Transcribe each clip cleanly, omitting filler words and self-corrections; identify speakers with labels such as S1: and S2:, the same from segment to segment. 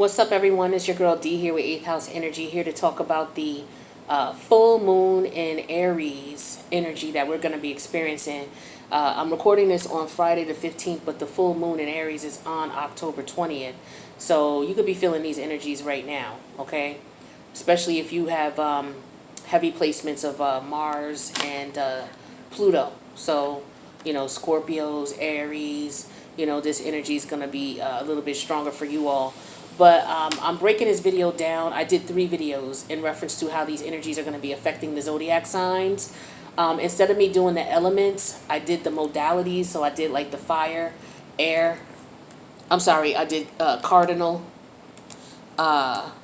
S1: What's up, everyone? It's your girl D here with 8th House Energy, here to talk about the full moon in Aries energy that we're going to be experiencing. I'm recording this on Friday the 15th, but the full moon in Aries is on October 20th. So you could be feeling these energies right now, okay? Especially if you have heavy placements of Mars and Pluto. So, Scorpios, Aries, this energy is going to be a little bit stronger for you all. But I'm breaking this video down. I did 3 videos in reference to how these energies are going to be affecting the zodiac signs. Instead of me doing the elements, I did the modalities. So I did like the fire, air. I did cardinal,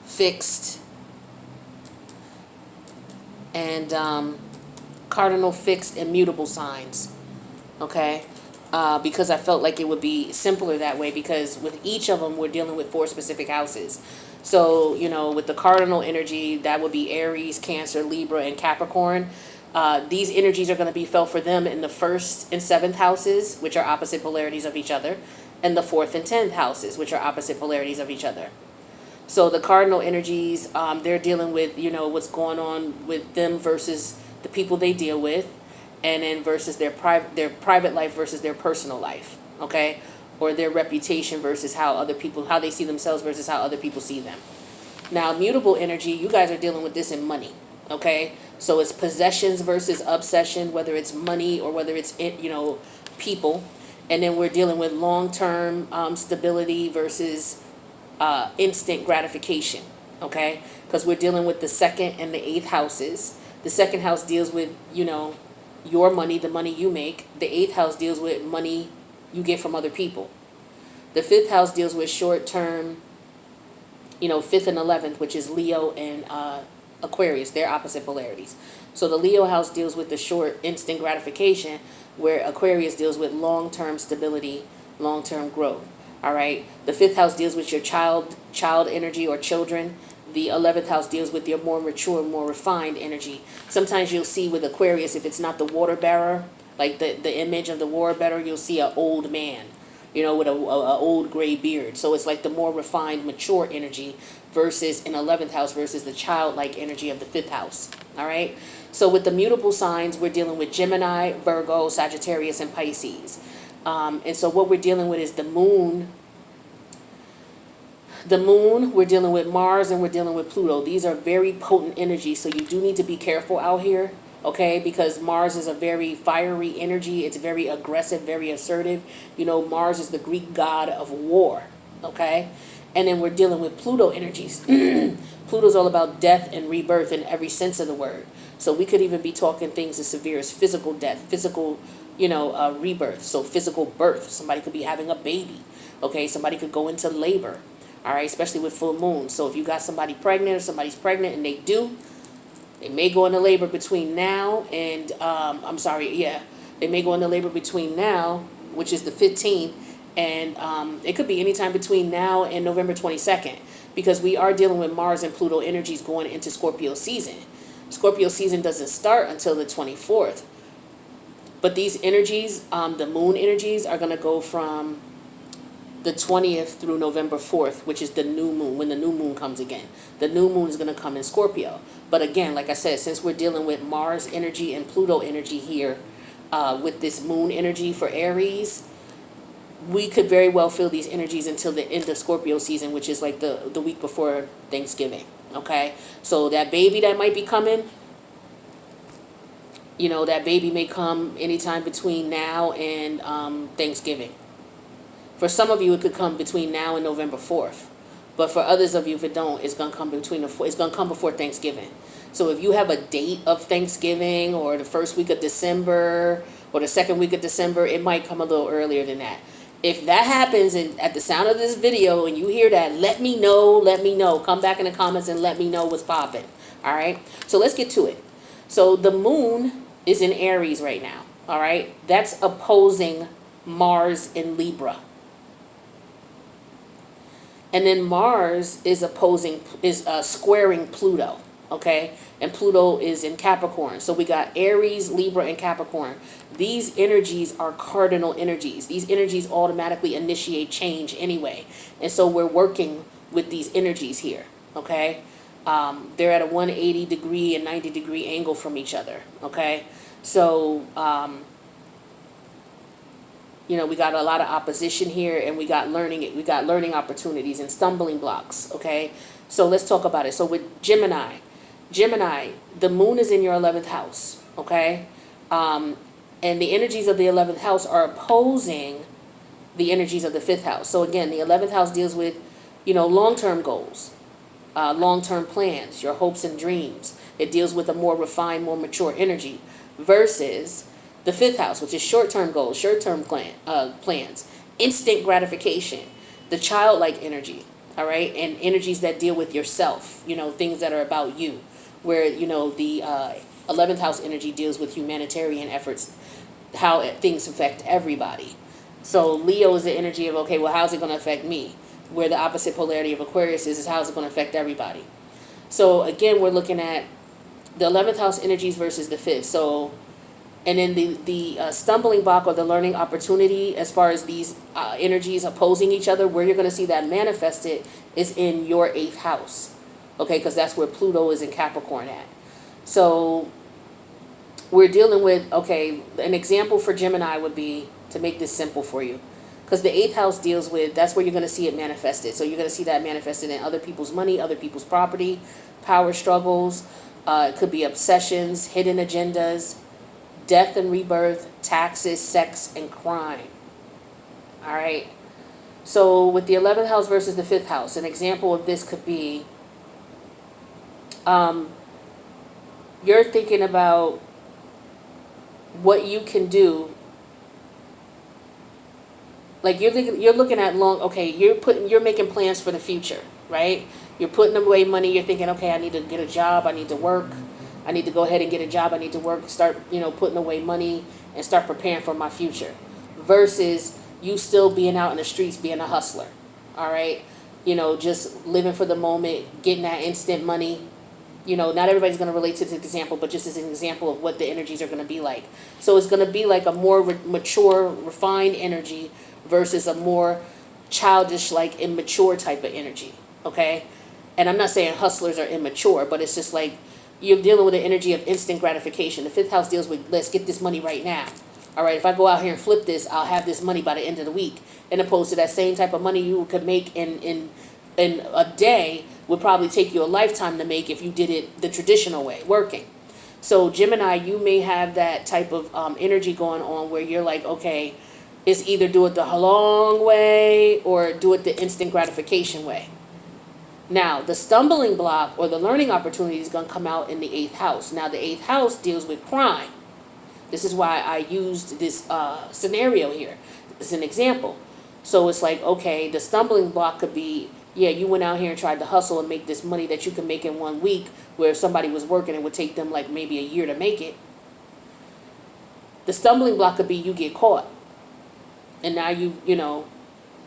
S1: fixed, and cardinal, fixed, and mutable signs. Okay? Because I felt like it would be simpler that way, because with each of them we're dealing with 4 specific houses. So, with the cardinal energy, that would be Aries, Cancer, Libra, and Capricorn. These energies are going to be felt for them in the 1st and 7th houses, which are opposite polarities of each other, and the 4th and 10th houses, which are opposite polarities of each other. So the cardinal energies, they're dealing with, what's going on with them versus the people they deal with, and then versus their private life versus their personal life, okay? Or their reputation versus how they see themselves versus how other people see them. Now, mutable energy, you guys are dealing with this in money, okay? So it's possessions versus obsession, whether it's money or whether it's, people. And then we're dealing with long-term stability versus instant gratification, okay? Because we're dealing with the 2nd and the 8th houses. The 2nd house deals with, your money, the money you make. The 8th house deals with money you get from other people. The 5th house deals with short-term, 5th and 11th, which is Leo and Aquarius. They're opposite polarities. So the Leo house deals with the short, instant gratification, where Aquarius deals with long-term stability, long-term growth. All right. The 5th house deals with your child energy or children. The 11th house deals with your more mature, more refined energy. Sometimes you'll see with Aquarius, if it's not the water bearer, like the image of the water bearer, you'll see an old man, with a old gray beard. So it's like the more refined, mature energy versus an 11th house versus the childlike energy of the 5th house. All right. So with the mutable signs, we're dealing with Gemini, Virgo, Sagittarius, and Pisces. And so what we're dealing with is the moon. The moon, we're dealing with Mars, and we're dealing with Pluto. These are very potent energies, so you do need to be careful out here, okay? Because Mars is a very fiery energy. It's very aggressive, very assertive. Mars is the Greek god of war, okay? And then we're dealing with Pluto energies. Pluto's all about death and rebirth in every sense of the word. So we could even be talking things as severe as physical death, physical, rebirth. So physical birth. Somebody could be having a baby, okay? Somebody could go into labor. All right, especially with full moon. So if you got somebody pregnant or somebody's pregnant and they may go into labor between now and, they may go into labor between now, which is the 15th, and it could be anytime between now and November 22nd, because we are dealing with Mars and Pluto energies going into Scorpio season. Scorpio season doesn't start until the 24th. But these energies, the moon energies, are going to go from the 20th through November 4th, which is the new moon, when the new moon comes again. The new moon is going to come in Scorpio. But again, like I said, since we're dealing with Mars energy and Pluto energy here, with this moon energy for Aries, we could very well feel these energies until the end of Scorpio season, which is like the week before Thanksgiving. Okay? So that baby that might be coming, that baby may come anytime between now and Thanksgiving. For some of you, it could come between now and November 4th. But for others of you, if it don't, it's going to come it's going to come before Thanksgiving. So if you have a date of Thanksgiving or the 1st week of December or the 2nd week of December, it might come a little earlier than that. If that happens and at the sound of this video and you hear that, let me know. Come back in the comments and let me know what's popping. All right? So let's get to it. So the moon is in Aries right now. All right? That's opposing Mars in Libra. And then Mars is squaring Pluto, okay? And Pluto is in Capricorn. So we got Aries, Libra, and Capricorn. These energies are cardinal energies. These energies automatically initiate change anyway. And so we're working with these energies here, okay? They're at a 180-degree and 90-degree angle from each other, okay? So, we got a lot of opposition here, and we got learning opportunities and stumbling blocks, okay? So let's talk about it. So with Gemini, the moon is in your 11th house, okay? And the energies of the 11th house are opposing the energies of the 5th house. So again, the 11th house deals with, long-term goals, long-term plans, your hopes and dreams. It deals with a more refined, more mature energy versus the 5th house, which is short-term goals, short-term plans, instant gratification, the childlike energy, all right, and energies that deal with yourself, things that are about you, where, the 11th house energy deals with humanitarian efforts, how things affect everybody. So Leo is the energy of, okay, well, how's it going to affect me? Where the opposite polarity of Aquarius is how's it going to affect everybody? So again, we're looking at the 11th house energies versus the 5th. So, and then the stumbling block or the learning opportunity as far as these energies opposing each other, where you're going to see that manifested is in your 8th house. Okay, because that's where Pluto is in Capricorn at. So we're dealing with, okay, an example for Gemini would be, to make this simple for you, because the 8th house deals with, that's where you're going to see it manifested. So you're going to see that manifested in other people's money, other people's property, power struggles. It could be obsessions, hidden agendas, death and rebirth, taxes, sex, and crime. All right. So with the 11th house versus the 5th house, an example of this could be, you're thinking about what you can do. Like you're looking at you're making plans for the future, right? You're putting away money. You're thinking, okay, I need to get a job. I need to work. I need to go ahead and get a job. I need to work, start, putting away money and start preparing for my future. Versus you still being out in the streets, being a hustler, all right? Just living for the moment, getting that instant money. Not everybody's going to relate to this example, but just as an example of what the energies are going to be like. So it's going to be like a more mature, refined energy versus a more childish, like immature type of energy, okay? And I'm not saying hustlers are immature, but it's just like you're dealing with the energy of instant gratification. The 5th house deals with, let's get this money right now. All right, if I go out here and flip this, I'll have this money by the end of the week. And opposed to that same type of money you could make in a day would probably take you a lifetime to make if you did it the traditional way, working. So Gemini, you may have that type of energy going on where you're like, okay, it's either do it the long way or do it the instant gratification way. Now, the stumbling block or the learning opportunity is going to come out in the 8th house. Now, the 8th house deals with crime. This is why I used this scenario here. It's an example. So it's like, okay, the stumbling block could be, yeah, you went out here and tried to hustle and make this money that you can make in 1 week, where if somebody was working, it would take them like maybe a year to make it. The stumbling block could be you get caught. And now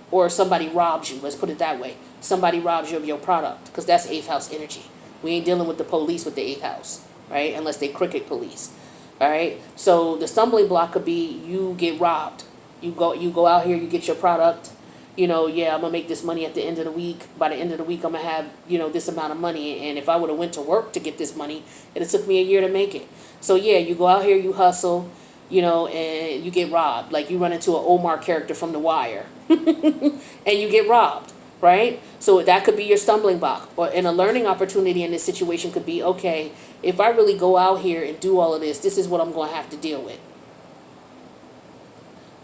S1: or somebody robs you. Let's put it that way. Somebody robs you of your product, because that's 8th house energy. We ain't dealing with the police with the 8th house, right? Unless they crooked police, all right? So the stumbling block could be you get robbed. You go out here, you get your product. I'm going to make this money at the end of the week. By the end of the week, I'm going to have, this amount of money. And if I would have went to work to get this money, it took me a year to make it. So, yeah, you go out here, you hustle, and you get robbed. Like you run into an Omar character from The Wire and you get robbed, right? So that could be your stumbling block. And a learning opportunity in this situation could be, okay, if I really go out here and do all of this, this is what I'm going to have to deal with.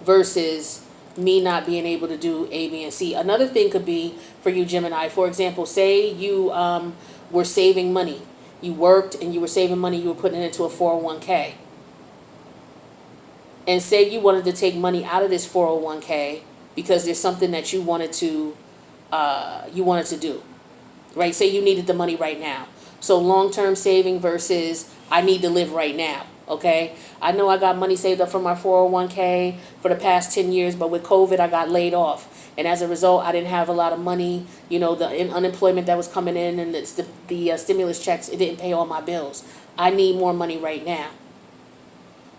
S1: Versus me not being able to do A, B, and C. Another thing could be for you, Gemini. For example, say you were saving money. You worked and you were saving money. You were putting it into a 401k. And say you wanted to take money out of this 401k because there's something that you wanted to do, right? Say you needed the money right now. So long-term saving versus I need to live right now. Okay, I know I got money saved up from my 401k for the past 10 years, but with COVID, I got laid off. And as a result, I didn't have a lot of money. The unemployment that was coming in and the stimulus checks, it didn't pay all my bills. I need more money right now.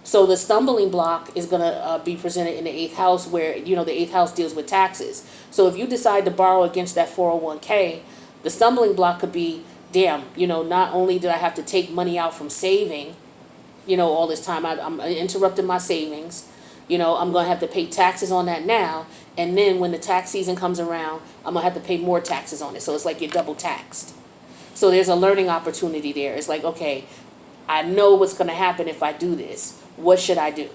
S1: So the stumbling block is going to be presented in the 8th house, where, the 8th house deals with taxes. So if you decide to borrow against that 401k, the stumbling block could be, damn, not only did I have to take money out from saving, all this time, I'm interrupting my savings, I'm going to have to pay taxes on that now. And then when the tax season comes around, I'm going to have to pay more taxes on it. So it's like you're double taxed. So there's a learning opportunity there. It's like, okay, I know what's going to happen if I do this. What should I do?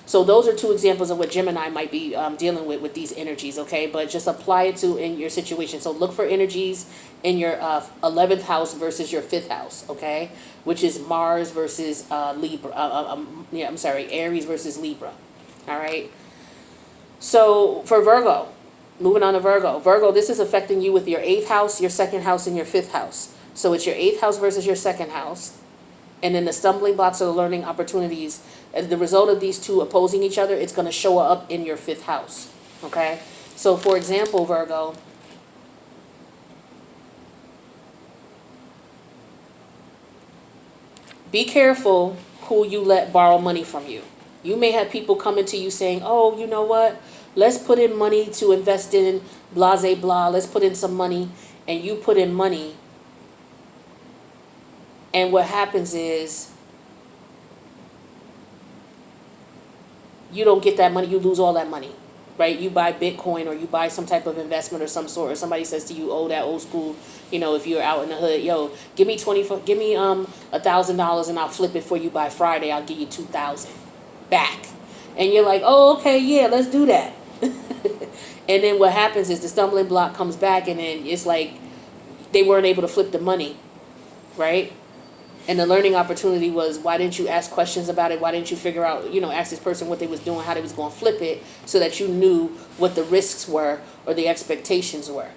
S1: So those are two examples of what Gemini might be dealing with these energies, okay? But just apply it to in your situation. So look for energies in your 11th house versus your 5th house, okay? Which is Mars versus Libra. Aries versus Libra, all right? So for Virgo, moving on to Virgo. Virgo, this is affecting you with your 8th house, your 2nd house, and your 5th house. So it's your 8th house versus your 2nd house. And then the stumbling blocks are the learning opportunities. As the result of these two opposing each other, it's going to show up in your 5th house. Okay? So, for example, Virgo, be careful who you let borrow money from you. You may have people coming to you saying, oh, you know what? Let's put in money to invest in blah, blah, blah. Let's put in some money. And you put in money. And what happens is you don't get that money. You lose all that money, right? You buy Bitcoin or you buy some type of investment or some sort, or somebody says to you, oh, that old school, if you're out in the hood, yo, give me $1,000 and I'll flip it for you by Friday. I'll give you 2,000 back. And you're like, oh, okay, yeah, let's do that. And then what happens is the stumbling block comes back, and then it's like they weren't able to flip the money, right? And the learning opportunity was, why didn't you ask questions about it? Why didn't you figure out, ask this person what they was doing, how they was going to flip it, so that you knew what the risks were or the expectations were.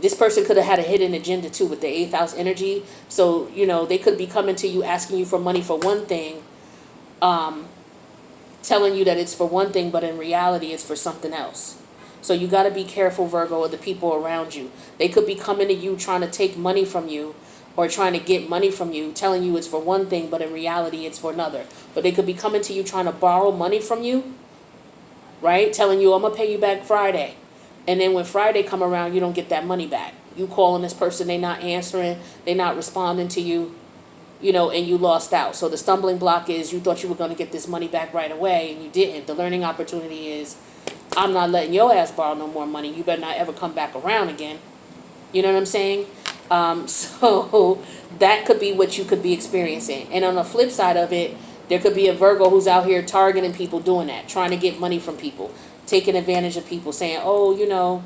S1: This person could have had a hidden agenda too with the 8th house energy. So, they could be coming to you asking you for money for one thing, telling you that it's for one thing, but in reality it's for something else. So you got to be careful, Virgo, of the people around you. They could be coming to you trying to take money from you, or trying to get money from you, telling you it's for one thing, but in reality it's for another. But they could be coming to you trying to borrow money from you, right? Telling you, I'm going to pay you back Friday. And then when Friday come around, you don't get that money back. You calling this person, they not answering, they not responding to you, and you lost out. So the stumbling block is you thought you were going to get this money back right away, and you didn't. The learning opportunity is, I'm not letting your ass borrow no more money. You better not ever come back around again. You know what I'm saying? So that could be what you could be experiencing. And on the flip side of it, there could be a Virgo who's out here targeting people doing that, trying to get money from people, taking advantage of people, saying, oh,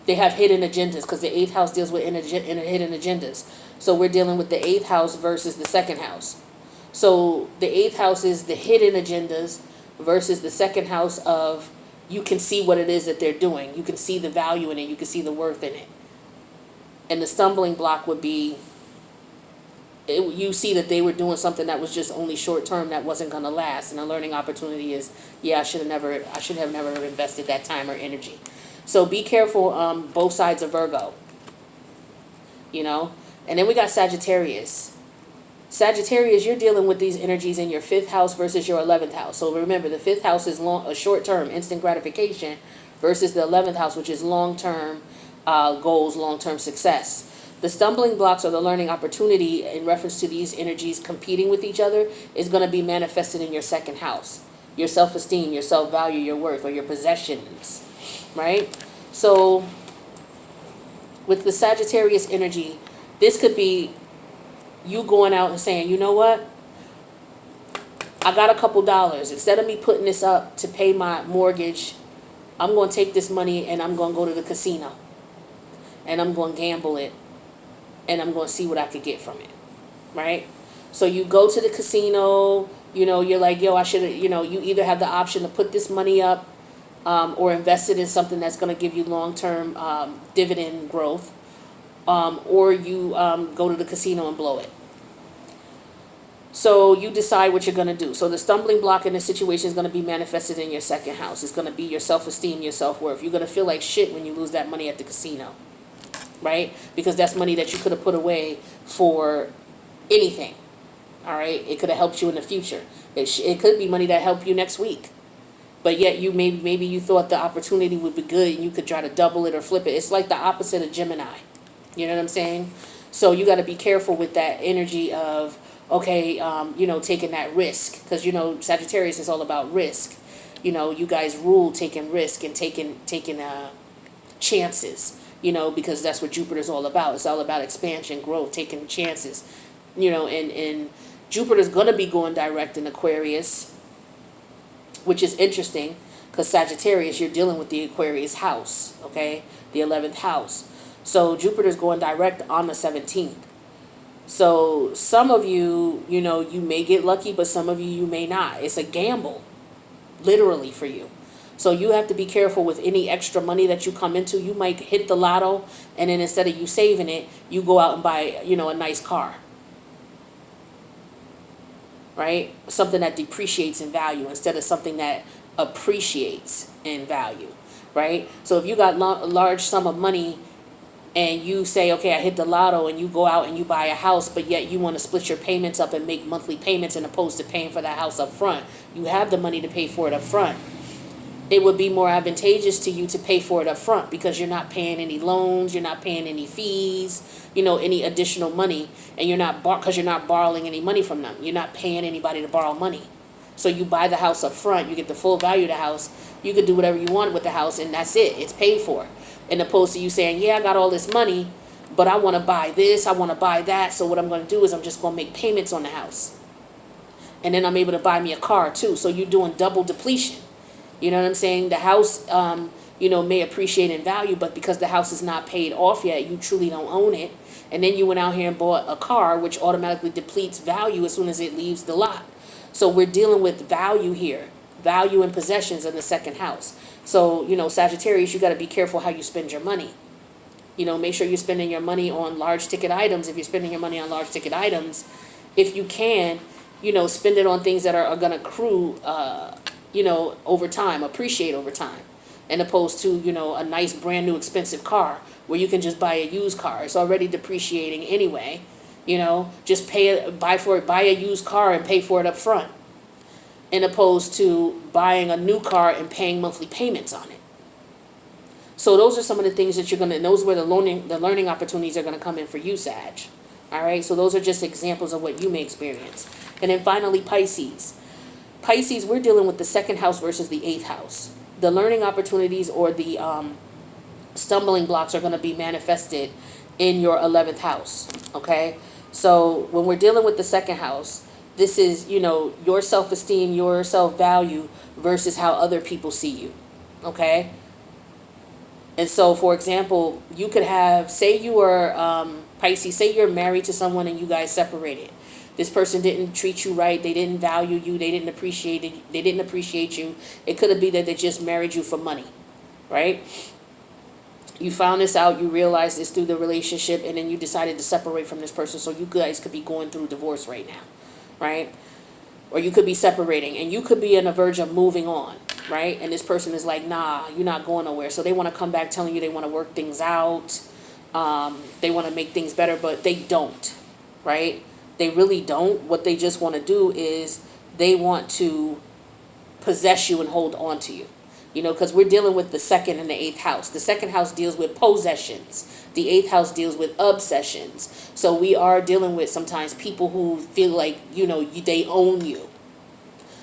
S1: they have hidden agendas, because the 8th house deals with hidden agendas. So we're dealing with the 8th house versus the 2nd house. So the 8th house is the hidden agendas versus the 2nd house of, you can see what it is that they're doing. You can see the value in it. You can see the worth in it. And the stumbling block would be, you see that they were doing something that was just only short term, that wasn't going to last. And the learning opportunity is, I should have never invested that time or energy. So be careful, both sides of Virgo, And then we got Sagittarius. Sagittarius, you're dealing with these energies in your 5th house versus your 11th house. So remember, the 5th house is a short term, instant gratification, versus the 11th house, which is long term goals, long-term success. The stumbling blocks or the learning opportunity in reference to these energies competing with each other is going to be manifested in your 2nd house. Your self-esteem, your self-value, your worth, or your possessions, right? So with the Sagittarius energy, this could be you going out and saying, you know what? I got a couple dollars. Instead of me putting this up to pay my mortgage, I'm going to take this money and I'm going to go to the casino. And I'm going to gamble it, and I'm going to see what I could get from it, right? So you go to the casino, you're like, yo, I should have, you either have the option to put this money up or invest it in something that's going to give you long-term dividend growth, or you go to the casino and blow it. So you decide what you're going to do. So the stumbling block in this situation is going to be manifested in your 2nd house. It's going to be your self-esteem, your self-worth. You're going to feel like shit when you lose that money at the casino. Right? Because that's money that you could have put away for anything. All right, it could have helped you in the future. It could be money that helped you next week, but yet you maybe you thought the opportunity would be good and you could try to double it or flip it. It's like the opposite of Gemini. You know what I'm saying? So you got to be careful with that energy of, okay, taking that risk, because Sagittarius is all about risk. You guys rule taking risk and taking chances. Because that's what Jupiter's all about. It's all about expansion, growth, taking chances. And Jupiter's gonna be going direct in Aquarius, which is interesting, because Sagittarius, you're dealing with the Aquarius house, okay, the 11th house. So Jupiter's going direct on the 17th. So some of you, you may get lucky, but some of you may not. It's a gamble, literally, for you. So you have to be careful with any extra money that you come into. You might hit the lotto, and then instead of you saving it, you go out and buy, a nice car. Right? Something that depreciates in value instead of something that appreciates in value. Right? So if you got a large sum of money and you say, okay, I hit the lotto, and you go out and you buy a house, but yet you want to split your payments up and make monthly payments as opposed to paying for that house up front. You have the money to pay for it up front. It would be more advantageous to you to pay for it up front, because you're not paying any loans, you're not paying any fees, any additional money, and you're not borrowing any money from them. You're not paying anybody to borrow money. So you buy the house up front, you get the full value of the house, you can do whatever you want with the house, and that's it. It's paid for. And opposed to you saying, yeah, I got all this money, but I want to buy this, I want to buy that, so what I'm going to do is I'm just going to make payments on the house. And then I'm able to buy me a car too. So you're doing double depletion. You know what I'm saying? The house, may appreciate in value, but because the house is not paid off yet, you truly don't own it. And then you went out here and bought a car, which automatically depletes value as soon as it leaves the lot. So we're dealing with value here, value and possessions in the second house. So, Sagittarius, you got to be careful how you spend your money. Make sure you're spending your money on large ticket items. If you're spending your money on large ticket items, if you can, spend it on things that are going to accrue, over time, appreciate over time, and opposed to, a nice brand new expensive car where you can just buy a used car. It's already depreciating anyway. Just buy a used car and pay for it up front, and opposed to buying a new car and paying monthly payments on it. So those are some of the things that those are where the learning opportunities are going to come in for you, Sag. All right. So those are just examples of what you may experience. And then finally, Pisces. Pisces, we're dealing with the second house versus the 8th house. The learning opportunities or the stumbling blocks are going to be manifested in your 11th house. Okay. So when we're dealing with the second house, this is, your self-esteem, your self-value versus how other people see you. Okay. And so, for example, you could have, say you were Pisces, say you're married to someone and you guys separated. This person didn't treat you right. They didn't value you. They didn't appreciate it. They didn't appreciate you. It could have been that they just married you for money, right? You found this out. You realized this through the relationship, and then you decided to separate from this person. So you guys could be going through divorce right now, right? Or you could be separating, and you could be on the verge of moving on, right? And this person is like, nah, you're not going nowhere. So they want to come back telling you they want to work things out. They want to make things better, but they don't, right? They really don't. What they just want to do is they want to possess you and hold on to you. Because we're dealing with the second and the 8th house. The second house deals with possessions. The 8th house deals with obsessions. So we are dealing with sometimes people who feel like, they own you.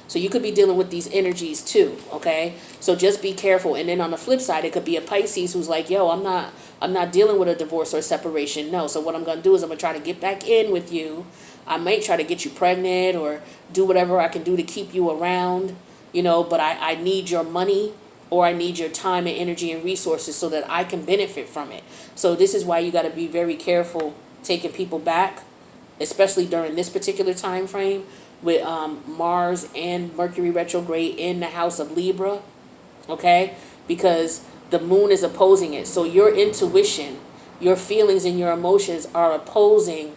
S1: So you could be dealing with these energies too, okay? So just be careful. And then on the flip side, it could be a Pisces who's like, yo, I'm not dealing with a divorce or separation. No. So what I'm going to do is I'm going to try to get back in with you. I might try to get you pregnant or do whatever I can do to keep you around, but I need your money, or I need your time and energy and resources so that I can benefit from it. So this is why you got to be very careful taking people back, especially during this particular time frame with Mars and Mercury retrograde in the house of Libra, okay? Because the moon is opposing it. So your intuition, your feelings and your emotions are opposing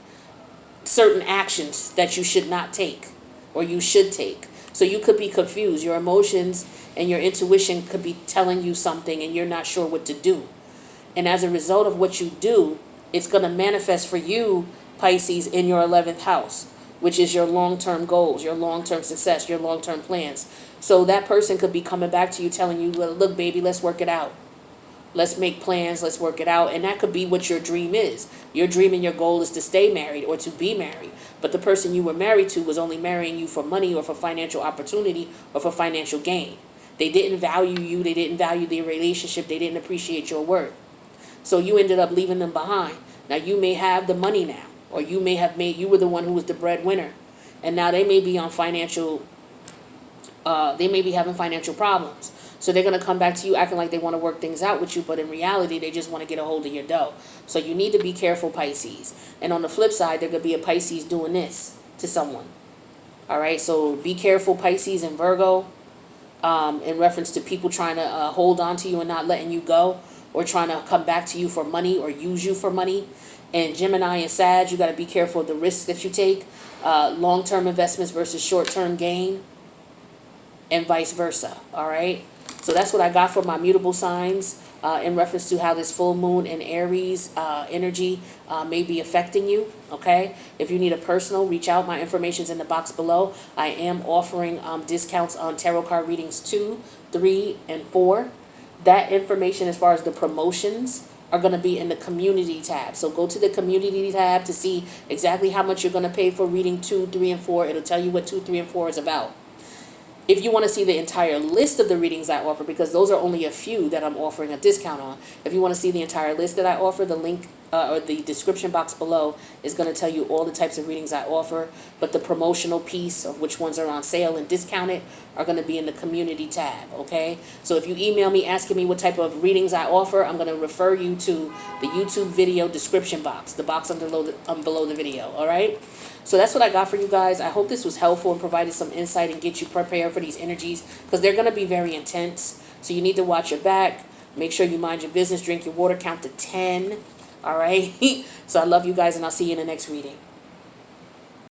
S1: certain actions that you should not take or you should take. So you could be confused. Your emotions and your intuition could be telling you something and you're not sure what to do. And as a result of what you do, it's going to manifest for you, Pisces, in your 11th house. which is your long-term goals, your long-term success, your long-term plans. So that person could be coming back to you telling you, well, look, baby, let's work it out. Let's make plans, let's work it out. And that could be what your dream is. Your dream and your goal is to stay married or to be married. But the person you were married to was only marrying you for money or for financial opportunity or for financial gain. They didn't value you, they didn't value their relationship, they didn't appreciate your worth. So you ended up leaving them behind. Now you may have the money now, or you were the one who was the breadwinner. And now they may be on they may be having financial problems. So they're going to come back to you acting like they want to work things out with you, but in reality, they just want to get a hold of your dough. So you need to be careful, Pisces. And on the flip side, there could be a Pisces doing this to someone. All right, so be careful, Pisces and Virgo, in reference to people trying to hold on to you and not letting you go, or trying to come back to you for money or use you for money. And Gemini and Sag, you got to be careful of the risks that you take, long-term investments versus short-term gain, and vice versa. All right. So that's what I got for my mutable signs in reference to how this full moon and Aries energy may be affecting you. Okay. If you need a personal, reach out. My information's in the box below. I am offering discounts on tarot card readings 2, 3, and 4. That information as far as the promotions are going to be in the community tab. So go to the community tab to see exactly how much you're going to pay for reading 2, 3, and 4. It'll tell you what 2, 3, and 4 is about. If you want to see the entire list of the readings I offer, because those are only a few that I'm offering a discount on. If you want to see the entire list that I offer, the link or the description box below is going to tell you all the types of readings I offer. But the promotional piece of which ones are on sale and discounted are going to be in the community tab, okay? So if you email me asking me what type of readings I offer, I'm going to refer you to the YouTube video description box, the box below the video, all right? So that's what I got for you guys. I hope this was helpful and provided some insight and get you prepared for these energies, because they're going to be very intense. So you need to watch your back. Make sure you mind your business. Drink your water. Count to 10. All right. So I love you guys, and I'll see you in the next reading.